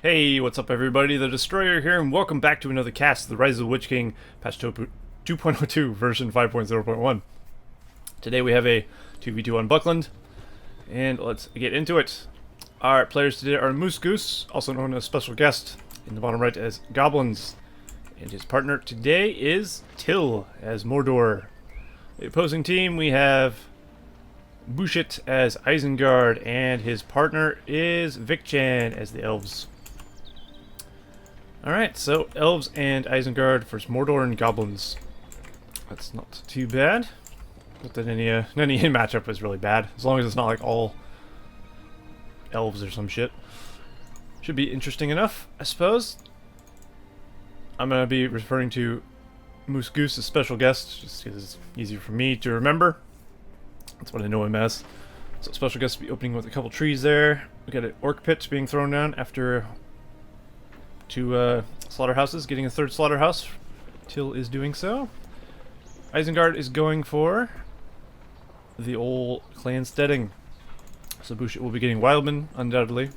Hey, what's up everybody? The Destroyer here, and welcome back to another cast of the Rise of the Witch King, patch 2.02, version 5.0.1. Today we have a 2v2 on Buckland, and let's get into it. Our players today are MooseGoose, also known as special guest, in the bottom right as Goblins, and his partner today is Till as Mordor. The opposing team we have Bushit as Isengard, and his partner is vic-chan as the Elves. Alright, so Elves and Isengard versus Mordor and Goblins. That's not too bad. Not that any matchup is really bad, as long as it's not like all Elves or some shit. Should be interesting enough, I suppose. I'm going to be referring to MooseGoose as special guest, just because it's easier for me to remember. That's what I know him as. So special guest will be opening with a couple trees there. We got an orc pit being thrown down after two slaughterhouses, getting a third slaughterhouse. Till is doing so. Isengard is going for the old clan steading. So Bushit will be getting Wildman, undoubtedly.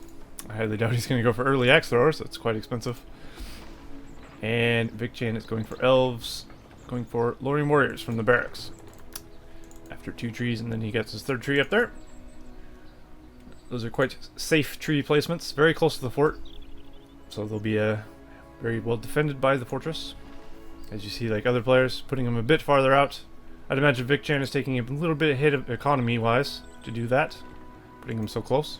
I highly doubt he's going to go for early axe throwers, that's quite expensive. And vic-chan is going for Elves, going for Lorien Warriors from the barracks. After two trees, and then he gets his third tree up there. Those are quite safe tree placements, very close to the fort. So they'll be very well defended by the fortress. As you see, like other players, putting them a bit farther out. I'd imagine vic-chan is taking a little bit of hit of economy-wise to do that, putting them so close.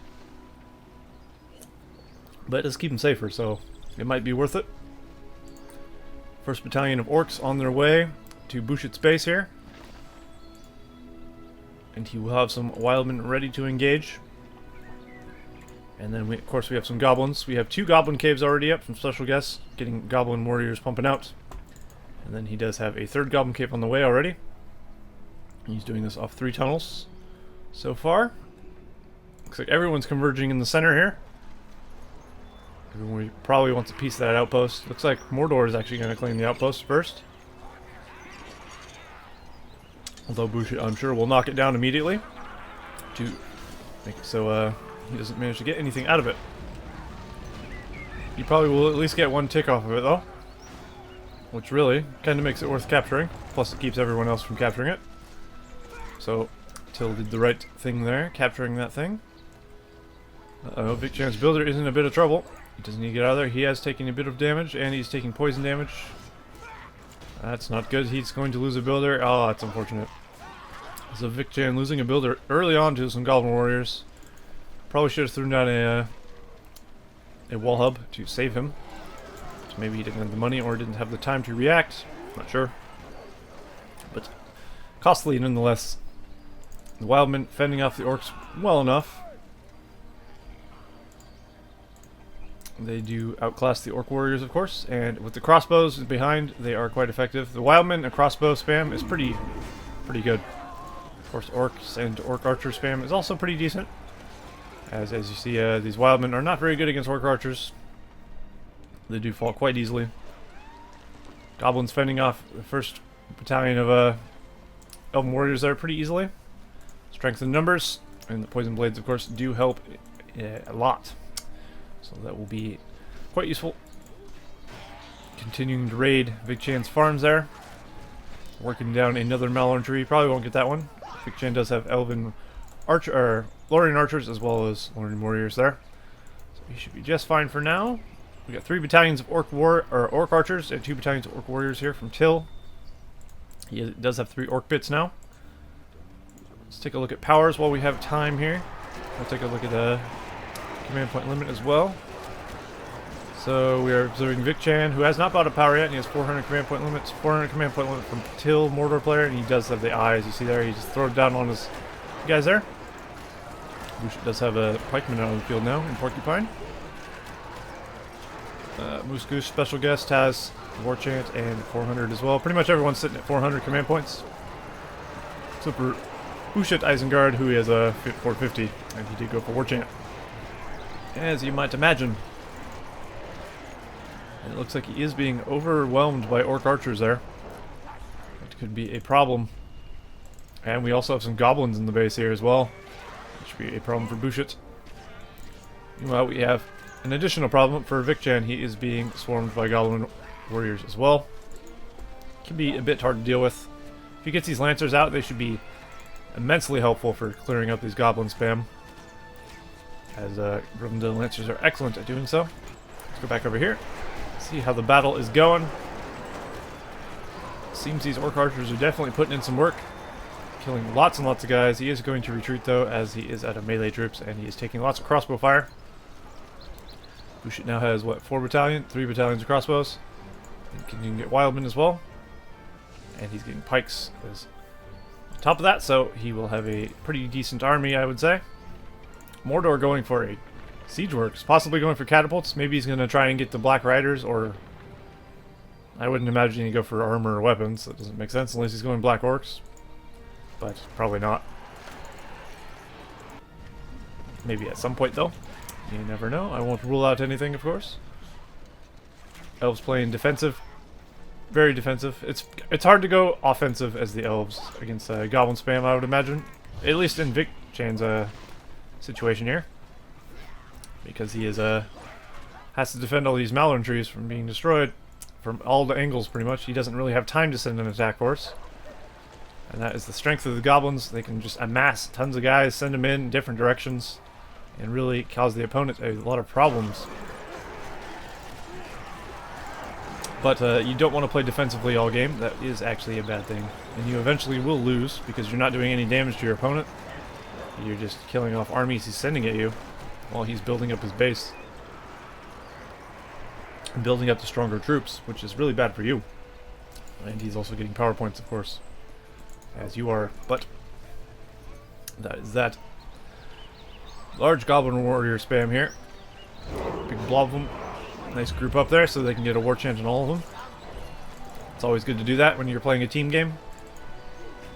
But let's keep them safer, so it might be worth it. First battalion of orcs on their way to Bushit's base here. And he will have some wildmen ready to engage. And then, of course, we have some goblins. We have two goblin caves already up from special guests, getting goblin warriors pumping out. And then he does have a third goblin cave on the way already. He's doing this off 3 tunnels so far. Looks like everyone's converging in the center here. Everyone probably wants a piece of that outpost. Looks like Mordor is actually going to claim the outpost first. Although Bushit, I'm sure, will knock it down immediately to make it so he doesn't manage to get anything out of it. He probably will at least get one tick off of it, though. Which really kind of makes it worth capturing. Plus it keeps everyone else from capturing it. So, Till did the right thing there, capturing that thing. Uh-oh, vic-chan's builder is in a bit of trouble. He doesn't need to get out of there. He has taken a bit of damage, and he's taking poison damage. That's not good. He's going to lose a builder. Oh, that's unfortunate. So vic-chan losing a builder early on to some goblin warriors. Probably should have thrown down a wall hub to save him. So maybe he didn't have the money or didn't have the time to react. Not sure. But costly nonetheless. The wildmen fending off the orcs well enough. They do outclass the orc warriors, of course, and with the crossbows behind, they are quite effective. The wildmen, a crossbow spam is pretty good. Of course, orcs and orc archer spam is also pretty decent. As you see, these wildmen are not very good against orc archers. They do fall quite easily. Goblins fending off the first battalion of elven warriors there pretty easily. Strength in numbers, and the poison blades, of course, do help a lot. So that will be quite useful. Continuing to raid vic-chan's farms there. Working down another Malorn tree. Probably won't get that one. vic-chan does have elven Lorien archers as well as Lorien warriors there. So he should be just fine for now. We got 3 battalions of orc archers and 2 battalions of orc warriors here from Till. He does have 3 orc bits now. Let's take a look at powers while we have time here. We'll take a look at the command point limit as well. So we are observing vic-chan, who has not bought a power yet, and he has 400 command point limits. 400 command point limit from Till, Mordor player, and he does have the eyes. You see there, he just throws it down on his guys there. Bushit does have a pikeman out on the field now in Porcupine. MooseGoose special guest has war chant and 400 as well. Pretty much everyone's sitting at 400 command points. Except for Bushit Isengard, who has a 450, and he did go for war chant. As you might imagine. And it looks like he is being overwhelmed by orc archers there. That could be a problem. And we also have some goblins in the base here as well. Which should be a problem for Bushit. Meanwhile, we have An additional problem for vic-chan, he is being swarmed by goblin warriors as well. Can be a bit hard to deal with. If he gets these lancers out, they should be immensely helpful for clearing up these goblin spam, as the lancers are excellent at doing so. Let's go back over here, see how the battle is going. Seems these orc archers are definitely putting in some work, killing lots and lots of guys. He is going to retreat though, as he is out of melee troops and he is taking lots of crossbow fire. Bushit now has what, 3 battalions of crossbows. And can get wildmen as well, and he's getting pikes as on top of that, so he will have a pretty decent army, I would say. Mordor going for a siege works, possibly going for catapults. Maybe he's going to try and get the Black Riders, or I wouldn't imagine he'd go for armor or weapons. That doesn't make sense unless he's going Black Orcs, but probably not. Maybe at some point though. You never know. I won't rule out anything, of course. Elves playing defensive, very defensive. It's hard to go offensive as the Elves against Goblin spam, I would imagine. At least in vic-chan's situation here, because he is has to defend all these Malorn trees from being destroyed from all the angles. Pretty much, he doesn't really have time to send an attack force, and that is the strength of the Goblins. They can just amass tons of guys, send them in different directions, and really cause the opponent a lot of problems. But you don't want to play defensively all game. That is actually a bad thing. And you eventually will lose because you're not doing any damage to your opponent. You're just killing off armies he's sending at you while he's building up his base. And building up the stronger troops, which is really bad for you. And he's also getting power points, of course, as you are. But that is that. Large goblin warrior spam here. Big blob of them. Nice group up there so they can get a war chant on all of them. It's always good to do that when you're playing a team game.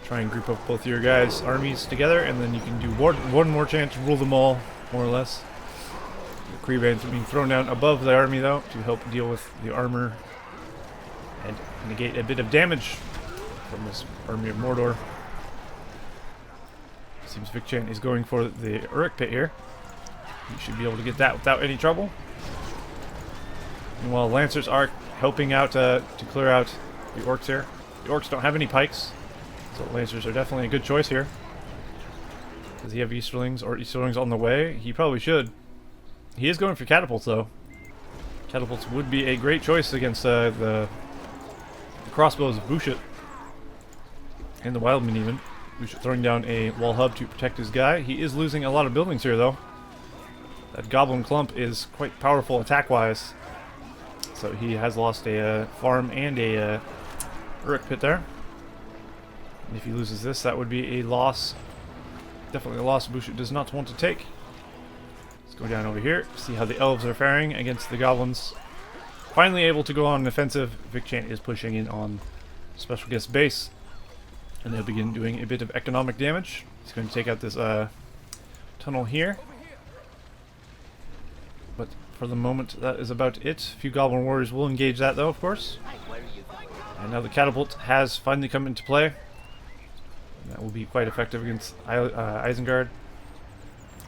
Try and group up both your guys' armies together, and then you can do one war chant to rule them all, more or less. The Creebans are being thrown down above the army though to help deal with the armor and negate a bit of damage from this army of Mordor. Seems vic-chan is going for the Uruk pit here. You should be able to get that without any trouble. And while Lancers are helping out to clear out the Orcs here, the Orcs don't have any pikes, so Lancers are definitely a good choice here. Does he have Easterlings or Easterlings on the way? He probably should. He is going for catapults though. Catapults would be a great choice against the crossbows of Bushit and the Wildmen even. Bushit throwing down a wall hub to protect his guy. He is losing a lot of buildings here though. That Goblin clump is quite powerful attack-wise. So he has lost a farm and a Uruk pit there. And if he loses this, that would be a loss. Definitely a loss Bushit does not want to take. Let's go down over here, see how the Elves are faring against the Goblins. Finally able to go on an offensive. vic-chan is pushing in on Special Guest base, and they'll begin doing a bit of economic damage. He's going to take out this tunnel here. But for the moment, that is about it. A few Goblin Warriors will engage that though, of course. And now the catapult has finally come into play. And that will be quite effective against Isengard,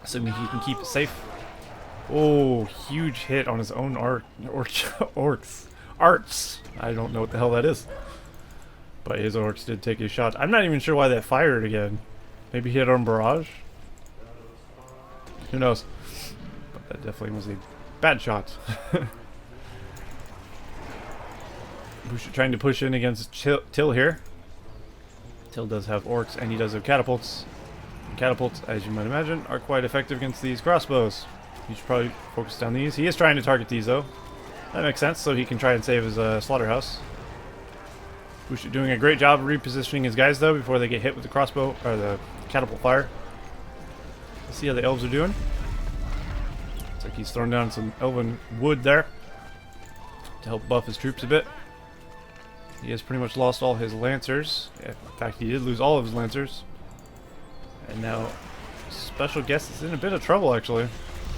assuming he can keep it safe. Oh, huge hit on his own orcs. Arts. I don't know what the hell that is. But his orcs did take a shot. I'm not even sure why that fired again. Maybe he hit on barrage? Who knows? But that definitely was a bad shot. Bushit trying to push in against Till here. Till does have orcs and he does have catapults. And catapults, as you might imagine, are quite effective against these crossbows. You should probably focus down these. He is trying to target these though. That makes sense, so he can try and save his slaughterhouse. Bushit doing a great job of repositioning his guys though before they get hit with the crossbow or the catapult fire. Let's see how the Elves are doing. Looks like he's thrown down some elven wood there to help buff his troops a bit. He has pretty much lost all his lancers. In fact, he did lose all of his lancers. And now Special Guest is in a bit of trouble actually.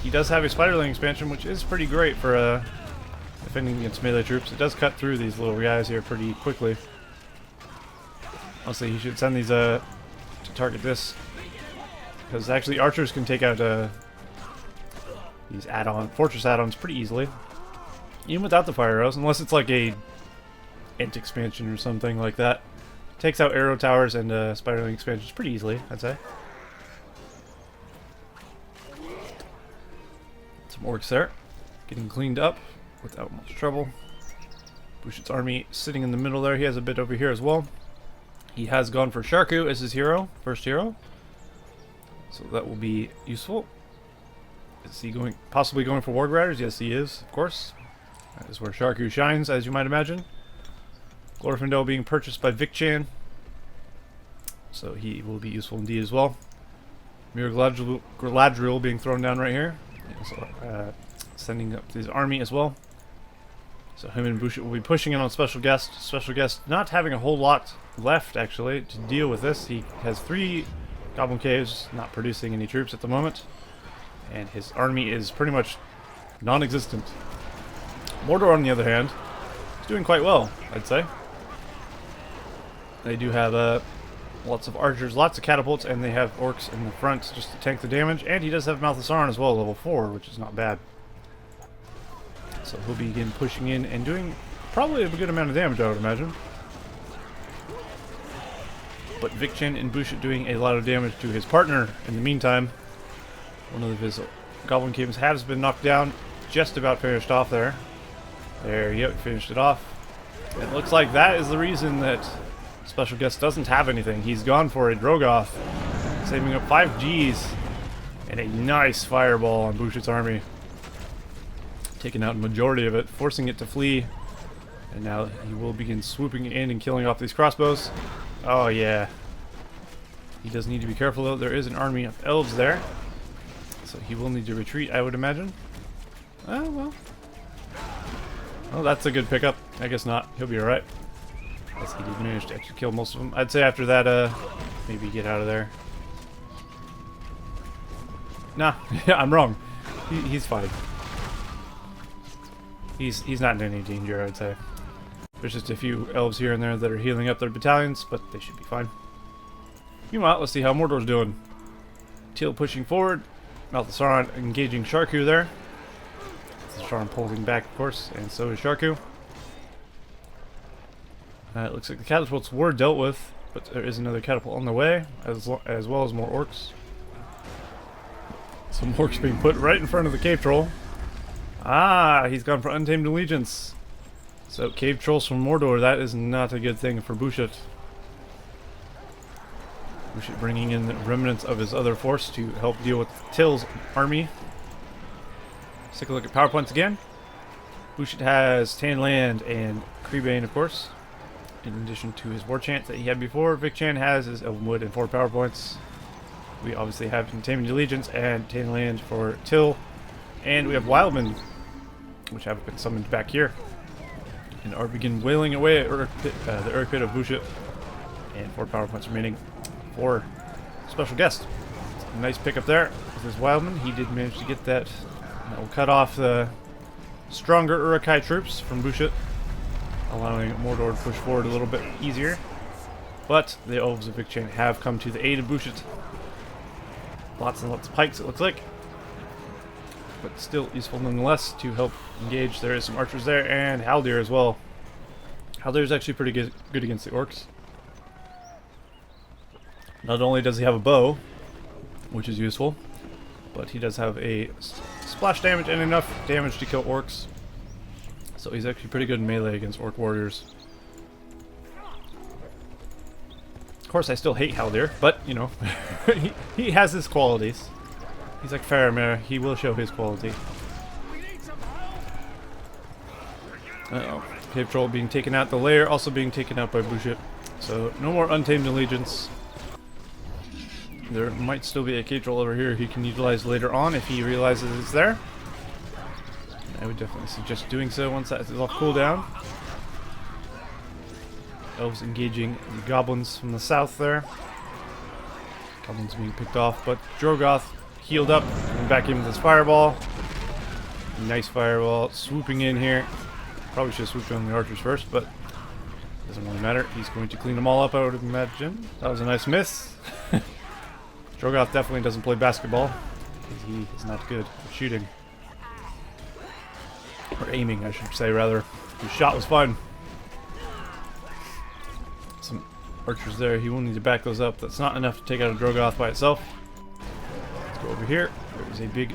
He does have a Spiderling expansion, which is pretty great for defending against melee troops. It does cut through these little guys here pretty quickly. Honestly, he should send these to target this, because actually archers can take out these fortress add-ons pretty easily. Even without the fire arrows, unless it's like a Ent expansion or something like that. Takes out arrow towers and Spiderling expansions pretty easily, I'd say. Some orcs there, getting cleaned up without much trouble. Bushit's army sitting in the middle there. He has a bit over here as well. He has gone for Sharku as his hero, first hero. So that will be useful. Is he possibly going for Warg Riders? Yes, he is, of course. That is where Sharku shines, as you might imagine. Glorfindel being purchased by Vic-chan. So he will be useful indeed as well. Mir Galadriel being thrown down right here. So, sending up his army as well. So him and Bushit will be pushing in on Special Guest. Special Guest not having a whole lot left, actually, to deal with this. He has 3 Goblin Caves, not producing any troops at the moment. And his army is pretty much non-existent. Mordor, on the other hand, is doing quite well, I'd say. They do have lots of archers, lots of catapults, and they have orcs in the front just to tank the damage. And he does have Mouth of Sauron as well, level 4, which is not bad. So he'll begin pushing in and doing probably a good amount of damage, I would imagine. But Vic-chan and Bushit doing a lot of damage to his partner in the meantime. One of his Goblin Caves has been knocked down, just about finished off there. There you go, finished it off. It looks like that is the reason that Special Guest doesn't have anything. He's gone for a Drogoth, saving up 5 Gs and a nice fireball on Bushit's army. Taking out a majority of it, forcing it to flee. And now he will begin swooping in and killing off these crossbows. Oh yeah. He does need to be careful though. There is an army of elves there. So he will need to retreat, I would imagine. Oh well. Well, that's a good pickup. I guess not. He'll be alright. Yes, he did manage to actually kill most of them. I'd say after that, maybe get out of there. Nah, yeah, I'm wrong. He's fine. He's not in any danger, I'd say. There's just a few elves here and there that are healing up their battalions, but they should be fine. Meanwhile, let's see how Mordor's doing. Teal pushing forward. Mouth of Sauron engaging Sharku there. Sauron pulling back, of course, and so is Sharku. It looks like the catapults were dealt with, but there is another catapult on the way, as well as more orcs. Some orcs being put right in front of the cave troll. Ah, he's gone for Untamed Allegiance. So, cave trolls from Mordor, that is not a good thing for Bushit. Bushit bringing in the remnants of his other force to help deal with Till's army. Let's take a look at power points again. Bushit has Tanland and Creebane, of course, in addition to his war chant that he had before. Vic-chan has his Elvenwood and 4 power points. We obviously have Untamed Allegiance and Tanland for Till. And we have Wildmen, which have been summoned back here. And are begin wailing away at the Urk Pit of Bushit. And 4 power points remaining for Special Guest. A nice pickup there with his Wildman. He did manage to get that. That will cut off the stronger Uruk-hai troops from Bushit, allowing Mordor to push forward a little bit easier. But the Elves of Vic-chan have come to the aid of Bushit. Lots and lots of pikes, it looks like. But still useful nonetheless to help engage. There is some archers there, and Haldir as well. Haldir is actually pretty good against the orcs. Not only does he have a bow, which is useful, but he does have a splash damage and enough damage to kill orcs. So he's actually pretty good in melee against orc warriors. Of course, I still hate Haldir, but, you know, he has his qualities. He's like Faramir, he will show his quality. Uh-oh. Cave Troll being taken out, the lair also being taken out by Bushit. So, no more Untamed Allegiance. There might still be a Cave Troll over here he can utilize later on if he realizes it's there. I would definitely suggest doing so once that is off cooldown. Elves engaging the Goblins from the south there. Goblins being picked off, but Drogoth healed up, coming back in with his fireball. Nice fireball, swooping in here. Probably should have swooped on the archers first, but doesn't really matter. He's going to clean them all up, I would imagine. That was a nice miss. Drogoth definitely doesn't play basketball, because he is not good at shooting. Or aiming, I should say, rather. His shot was fine. Some archers there. He will need to back those up. That's not enough to take out a Drogoth by itself. Let's go over here. There's a big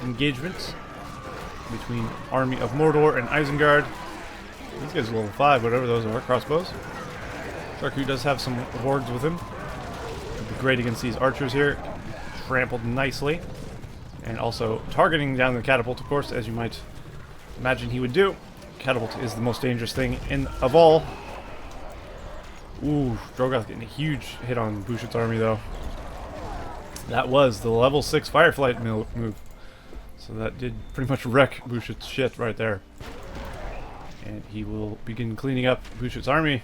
engagement between Army of Mordor and Isengard. These guys are level 5, whatever those are. Crossbows. Sarku does have some hordes with him. It'd be great against these archers here. Trampled nicely. And also targeting down the catapult, of course, as you might imagine he would do. Catapult is the most dangerous thing of all. Ooh, Drogoth getting a huge hit on Bushit's army, though. That was the level 6 Fireflight move. So that did pretty much wreck Bushit's shit right there. And he will begin cleaning up Bushit's army.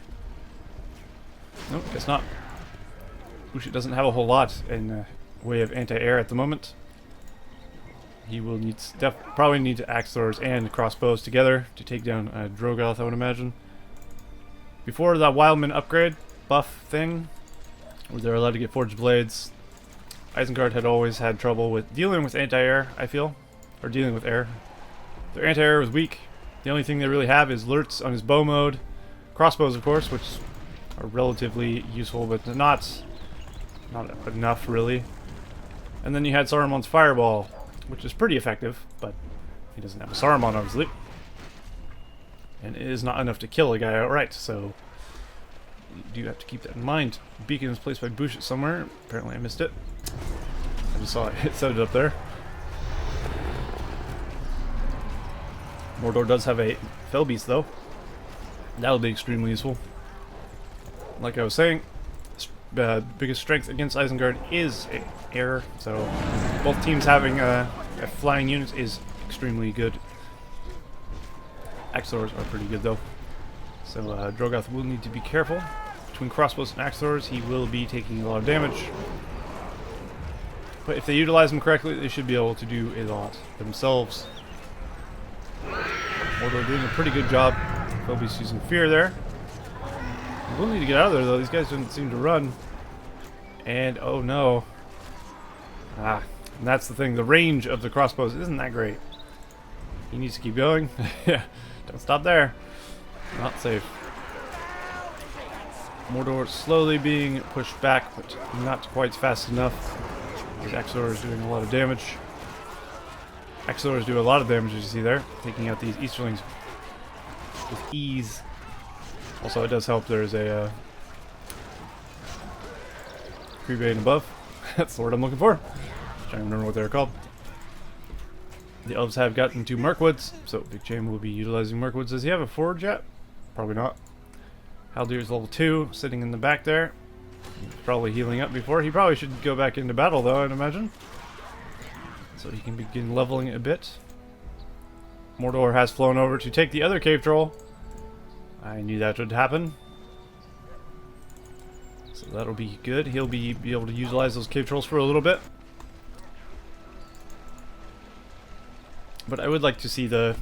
Nope, guess not. Bushit doesn't have a whole lot in way of anti-air at the moment. He will need probably need axe throwers and crossbows together to take down Drogoth, I would imagine. Before that Wildman upgrade buff thing, where they're allowed to get forged blades, Isengard had always had trouble with dealing with anti-air, I feel. Or dealing with air. Their anti-air was weak. The only thing they really have is lurts on his bow mode. Crossbows, of course, which are relatively useful, but not enough, really. And then you had Saruman's Fireball, which is pretty effective, but he doesn't have a Saruman, obviously. And it is not enough to kill a guy outright, so you do have to keep that in mind. Beacon is placed by Bushit somewhere. Apparently I missed it. I just saw it set it up there. Mordor does have a Fell Beast, though. That'll be extremely useful. Like I was saying, biggest strength against Isengard is air, so both teams having flying units is extremely good. Axe throwers are pretty good, though. So Drogoth will need to be careful. Between crossbows and axe throwers, he will be taking a lot of damage. But if they utilize them correctly, they should be able to do a lot themselves. Mordor doing a pretty good job. They'll be using fear there. We'll need to get out of there, though. These guys didn't seem to run. And, oh no. And that's the thing. The range of the crossbows isn't that great. He needs to keep going. Yeah, don't stop there. Not safe. Mordor slowly being pushed back, but not quite fast enough. His axe throwers doing a lot of damage. Axe throwers do a lot of damage, as you see there, taking out these Easterlings with ease. Also, it does help there's a Creebane above. That's the word I'm looking for. Trying to remember what they're called. The Elves have gotten to Mirkwoods, so vic-chan will be utilizing Mirkwoods. Does he have a forge yet? Probably not. Haldir's level 2, sitting in the back there. He's probably healing up before. He probably should go back into battle, though, I'd imagine. So he can begin leveling it a bit. Mordor has flown over to take the other cave troll. I knew that would happen. So that'll be good. He'll be able to utilize those cave trolls for a little bit. But I would like to see the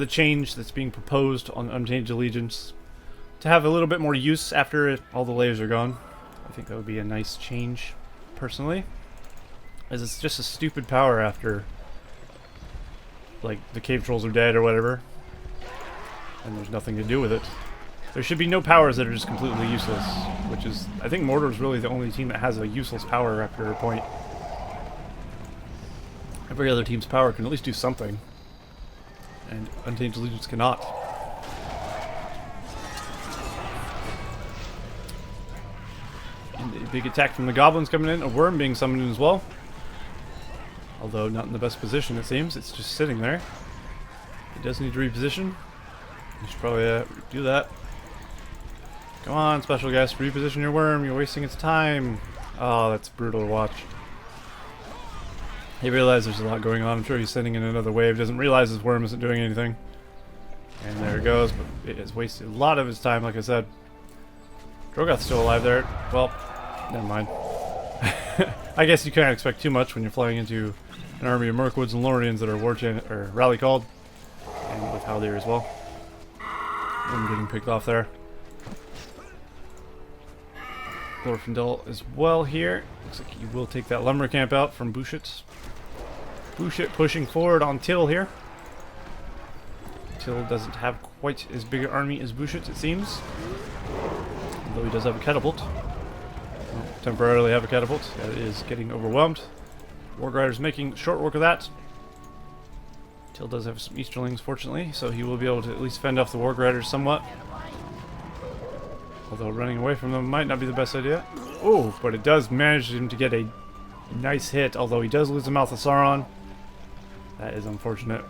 change that's being proposed on Untainted Allegiance to have a little bit more use after all the layers are gone. I think that would be a nice change, personally. As it's just a stupid power after, like, the cave trolls are dead or whatever. And there's nothing to do with it. There should be no powers that are just completely useless. Which is, I think Mordor's really the only team that has a useless power after a point. Every other team's power can at least do something. And Untainted Allegiance cannot. And a big attack from the Goblins coming in. A worm being summoned in as well. Although not in the best position, it seems. It's just sitting there. It does need to reposition. You should probably do that. Come on, special guest. Reposition your worm. You're wasting its time. Oh, that's brutal to watch. He realizes there's a lot going on. I'm sure he's sending in another wave. Doesn't realize his worm isn't doing anything. And there it goes. But it has wasted a lot of his time, like I said. Drogoth's still alive there. Well, never mind. I guess you can't expect too much when you're flying into an army of Mirkwoods and Lorien that are rally called. And with Haldir as well. I'm getting picked off there. Glorfindel as well here. Looks like he will take that lumber camp out from Bushit. Bushit pushing forward on Till here. Till doesn't have quite as big an army as Bushit, it seems. Although he does have a catapult. Well, temporarily have a catapult. That is getting overwhelmed. Wargrider's making short work of that. Till does have some Easterlings, fortunately, so he will be able to at least fend off the Wargriders somewhat. Although running away from them might not be the best idea. Oh, but it does manage him to get a nice hit, although he does lose the Mouth of Sauron. That is unfortunate.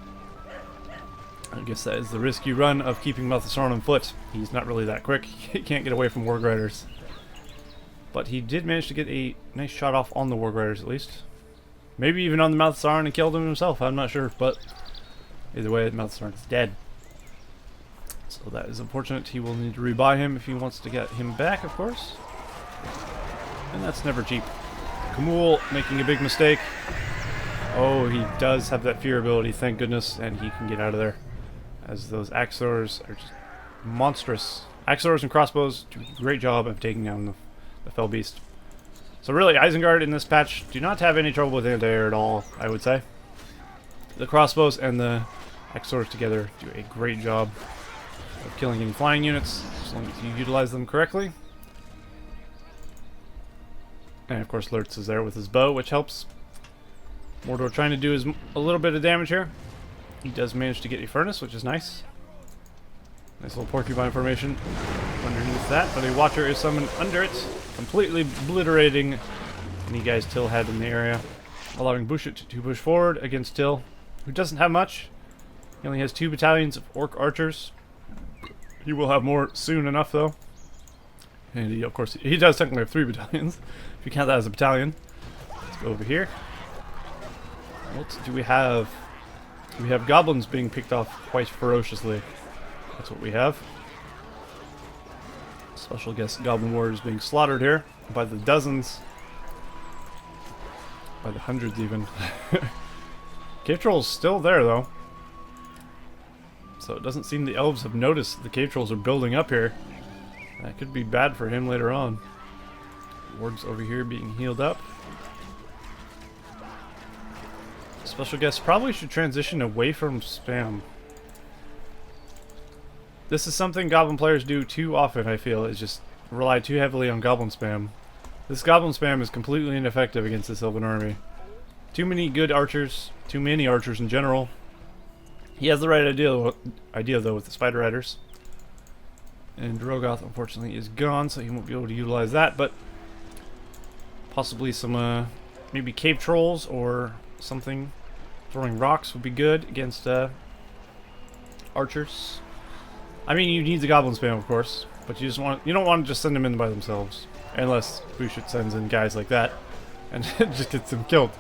I guess that is the risk you run of keeping Mouth of Sauron on foot. He's not really that quick. He can't get away from Wargriders. But he did manage to get a nice shot off on the Wargriders at least. Maybe even on the Mouth of Sauron and killed him himself, I'm not sure, but either way, the Mouth of Sauron is dead. So that is unfortunate. He will need to rebuy him if he wants to get him back, of course. And that's never cheap. Kamul making a big mistake. Oh, he does have that fear ability, thank goodness, and he can get out of there. As those Axors are just monstrous. Axors and crossbows do a great job of taking down the Fell Beast. So really, Isengard in this patch do not have any trouble with anti-air at all, I would say. The crossbows and the Axors together do a great job of killing any flying units, as long as you utilize them correctly. And of course Lurtz is there with his bow, which helps. Mordor trying to do a little bit of damage here. He does manage to get a furnace, which is nice. Nice little porcupine formation underneath that, but a Watcher is summoned under it, completely obliterating any guys Till had in the area, allowing Bushit to push forward against Till, who doesn't have much. He only has 2 battalions of Orc archers. He will have more soon enough, though. And he, of course, he does technically have 3 battalions, if you count that as a battalion. Let's go over here. What do we have? We have goblins being picked off quite ferociously. That's what we have. Special guest goblin warriors being slaughtered here by the dozens. By the hundreds, even. Cave Troll's still there, though. So it doesn't seem the elves have noticed the cave trolls are building up here. That could be bad for him later on. Wargs over here being healed up. Special guest probably should transition away from spam. This is something goblin players do too often, I feel, is just rely too heavily on goblin spam. This goblin spam is completely ineffective against this elven army. Too many good archers, too many archers in general. He has the right idea though with the Spider Riders. And Drogoth unfortunately is gone, so he won't be able to utilize that, but possibly some maybe cave trolls or something. Throwing rocks would be good against archers. I mean, you need the goblin spam, of course, but you don't want to just send them in by themselves, unless Bushit sends in guys like that and just gets them killed.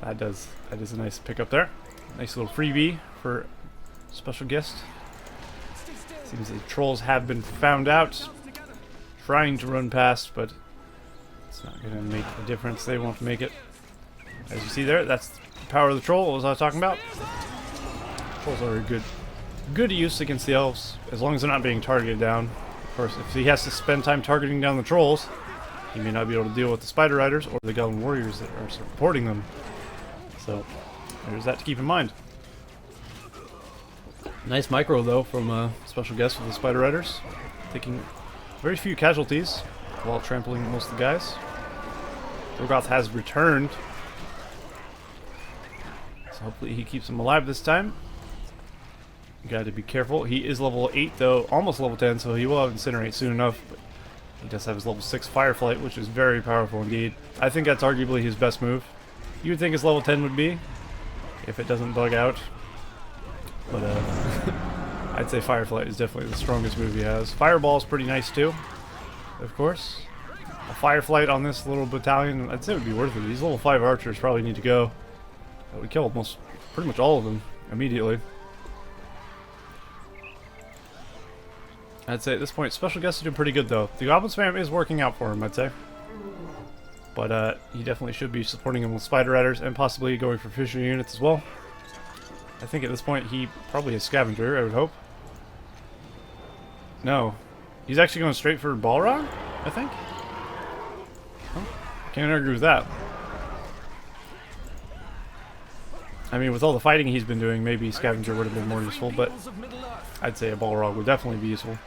That is a nice pickup there. Nice little freebie for special guest. Seems the trolls have been found out, trying to run past, but it's not going to make a difference. They won't make it. As you see there, that's the power of the troll. What was I talking about? Trolls are a good use against the elves, as long as they're not being targeted down. Of course, if he has to spend time targeting down the trolls, he may not be able to deal with the Spider Riders or the Goblin Warriors that are supporting them. So, there's that to keep in mind. Nice micro, though, from special guest with the Spider Riders. Taking very few casualties while trampling most of the guys. Drogoth has returned. So hopefully he keeps him alive this time. Got to be careful. He is level 8, though, almost level 10, so he will have Incinerate soon enough. But he does have his level 6 Fireflight, which is very powerful indeed. I think that's arguably his best move. You would think his level 10 would be, if it doesn't bug out. But I'd say Fireflight is definitely the strongest move he has. Fireball is pretty nice too, of course. A Fireflight on this little battalion, I'd say it would be worth it. These level 5 archers probably need to go. That would kill pretty much all of them immediately. I'd say at this point, special guests are doing pretty good though. The Goblin spam is working out for him, I'd say. But he definitely should be supporting him with Spider Riders and possibly going for Fisher units as well. I think at this point he probably is Scavenger, I would hope. No. He's actually going straight for Balrog, I think? Can't argue with that. I mean, with all the fighting he's been doing, maybe Scavenger would have been more useful, but I'd say a Balrog would definitely be useful.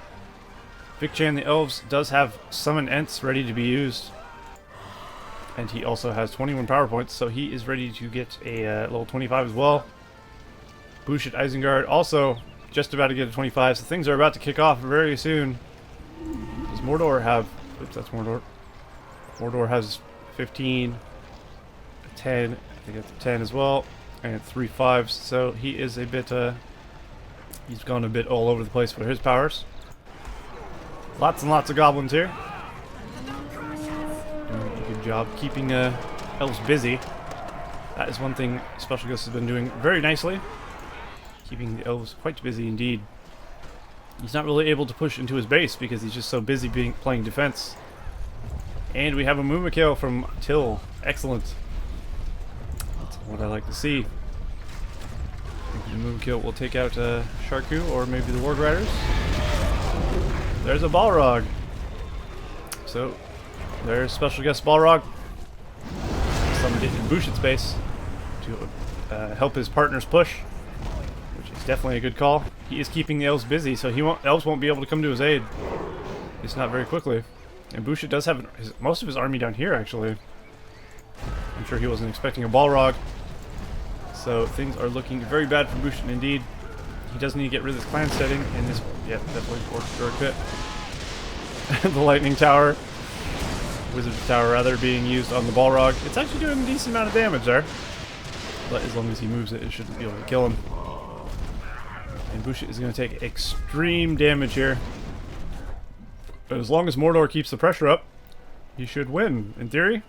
Vic-chan the Elves does have Summon Ents ready to be used. And he also has 21 power points, so he is ready to get a level 25 as well. Bushit Isengard also just about to get a 25, so things are about to kick off very soon. Does Mordor have... Oops, that's Mordor. Mordor has 15, a 10, I think that's a 10 as well, and 3 5s, so he is a bit, he's gone a bit all over the place for his powers. Lots and lots of goblins here. Doing a good job keeping elves busy. That is one thing Special Ghost has been doing very nicely. Keeping the elves quite busy indeed. He's not really able to push into his base because he's just so busy playing defense. And we have a MooseGoose from Till. Excellent. That's what I like to see. I think the MooseGoose will take out Sharku or maybe the Ward Riders. There's a Balrog. So, there's Special Guest Balrog. Summoned it in Bushit's base to help his partners push, which is definitely a good call. He is keeping the elves busy, so elves won't be able to come to his aid. At least not very quickly. And Bushit does have most of his army down here, actually. I'm sure he wasn't expecting a Balrog. So things are looking very bad for Bushit indeed. He does need to get rid of this clan setting, and this, yeah, definitely Orc Pit. The Lightning Tower. Wizard's Tower, rather, being used on the Balrog. It's actually doing a decent amount of damage there. But as long as he moves it, it shouldn't be able to kill him. And Bushit is going to take extreme damage here. But as long as Mordor keeps the pressure up, he should win, in theory.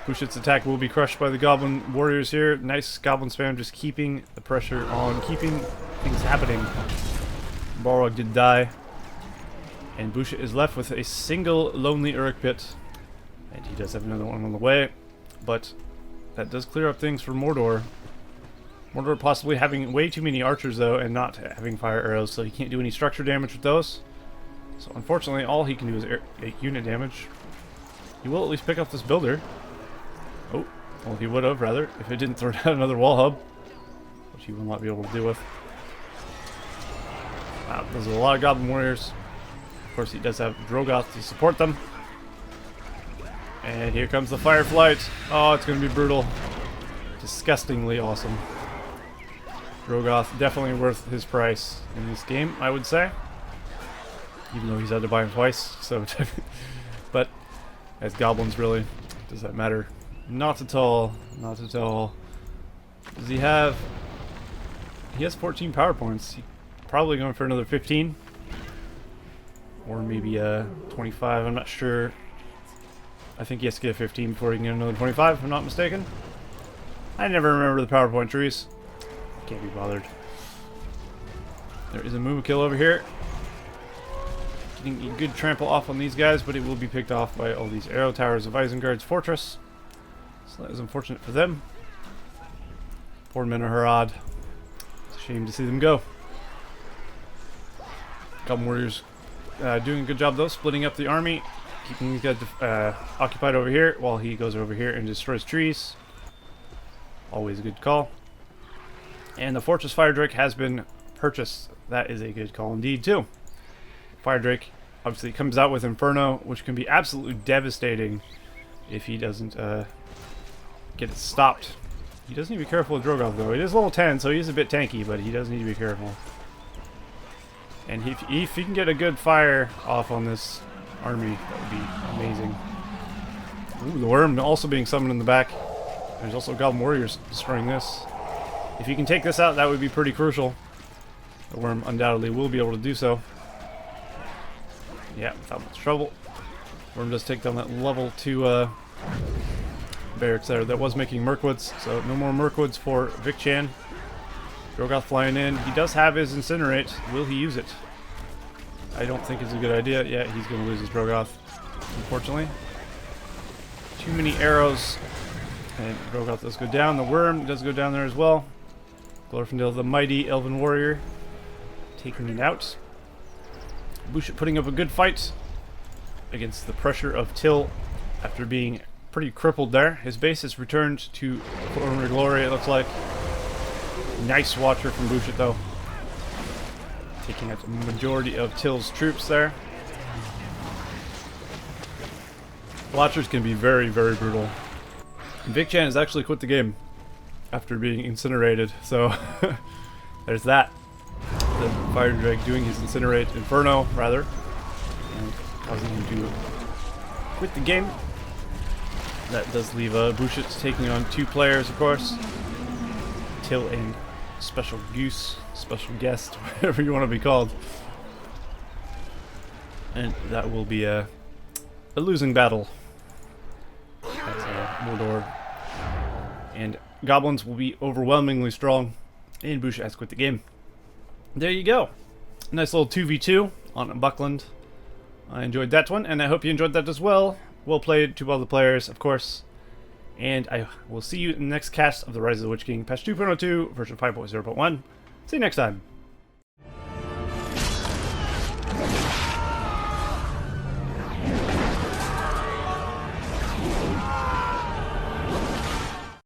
Bushit's attack will be crushed by the Goblin warriors here. Nice Goblin spam, just keeping the pressure on, keeping things happening. Balrog did die. And Bushit is left with a single lonely Uruk Pit. And he does have another one on the way. But that does clear up things for Mordor. Mordor possibly having way too many archers, though, and not having fire arrows, so he can't do any structure damage with those. So unfortunately, all he can do is unit damage. He will at least pick up this builder. Oh, well, he would have, rather, if it didn't throw down another wall hub, which he will not be able to deal with. Wow, those are a lot of Goblin warriors. Of course, he does have Drogoth to support them. And here comes the Fire Flight. Oh, it's going to be brutal. Disgustingly awesome. Drogoth definitely worth his price in this game, I would say. Even though he's had to buy him twice, so... But, as goblins, really, does that matter? Not at all. Not at all. Does he have... He has 14 power points. He's probably going for another 15. Or maybe 25, I'm not sure. I think he has to get a 15 before he can get another 25, if I'm not mistaken. I never remember the PowerPoint trees. Can't be bothered. There is a MooseGoose over here. Getting a good trample off on these guys, but it will be picked off by all these arrow towers of Isengard's fortress. So that is unfortunate for them. Poor Menahorod. It's a shame to see them go. Goblin warriors doing a good job though, splitting up the army, keeping these guys occupied over here while he goes over here and destroys trees. Always a good call. And the Fortress Fire Drake has been purchased. That is a good call indeed too. Fire Drake obviously comes out with Inferno, which can be absolutely devastating if he doesn't get it stopped. He does need to be careful with Drogoth though. It is level 10, so he's a bit tanky, but he does need to be careful. And if he can get a good fire off on this army, that would be amazing. Ooh, the worm also being summoned in the back. There's also Goblin warriors destroying this. If you can take this out, that would be pretty crucial. The worm undoubtedly will be able to do so. Yeah, without much trouble. Worm does take down that level 2 barracks there that was making Mirkwoods, so no more Mirkwoods for Vic-chan. Drogoth flying in. He does have his Incinerate. Will he use it? I don't think it's a good idea. Yeah, he's going to lose his Drogoth, unfortunately. Too many arrows. And Drogoth does go down. The worm does go down there as well. Glorfindel, the mighty elven warrior, taking it out. Bushit putting up a good fight against the pressure of Till after being pretty crippled there. His base has returned to former glory, it looks like. Nice Watcher from Bushit though. Taking out the majority of Till's troops there. Watchers can be very, very brutal. And vic-chan has actually quit the game after being incinerated, so there's that. The Fire Drake doing his Incinerate Inferno, rather, and causing him to quit the game. That does leave Bushit taking on 2 players, of course. Till and Special Goose, Special Guest, whatever you want to be called. And that will be a losing battle. That's Mordor. And Goblins will be overwhelmingly strong, and Bushit has quit the game. There you go. Nice little 2v2 on Buckland. I enjoyed that one, and I hope you enjoyed that as well. Well played to all the players, of course. And I will see you in the next cast of the Rise of the Witch King, patch 2.02, version 5.0.1. See you next time.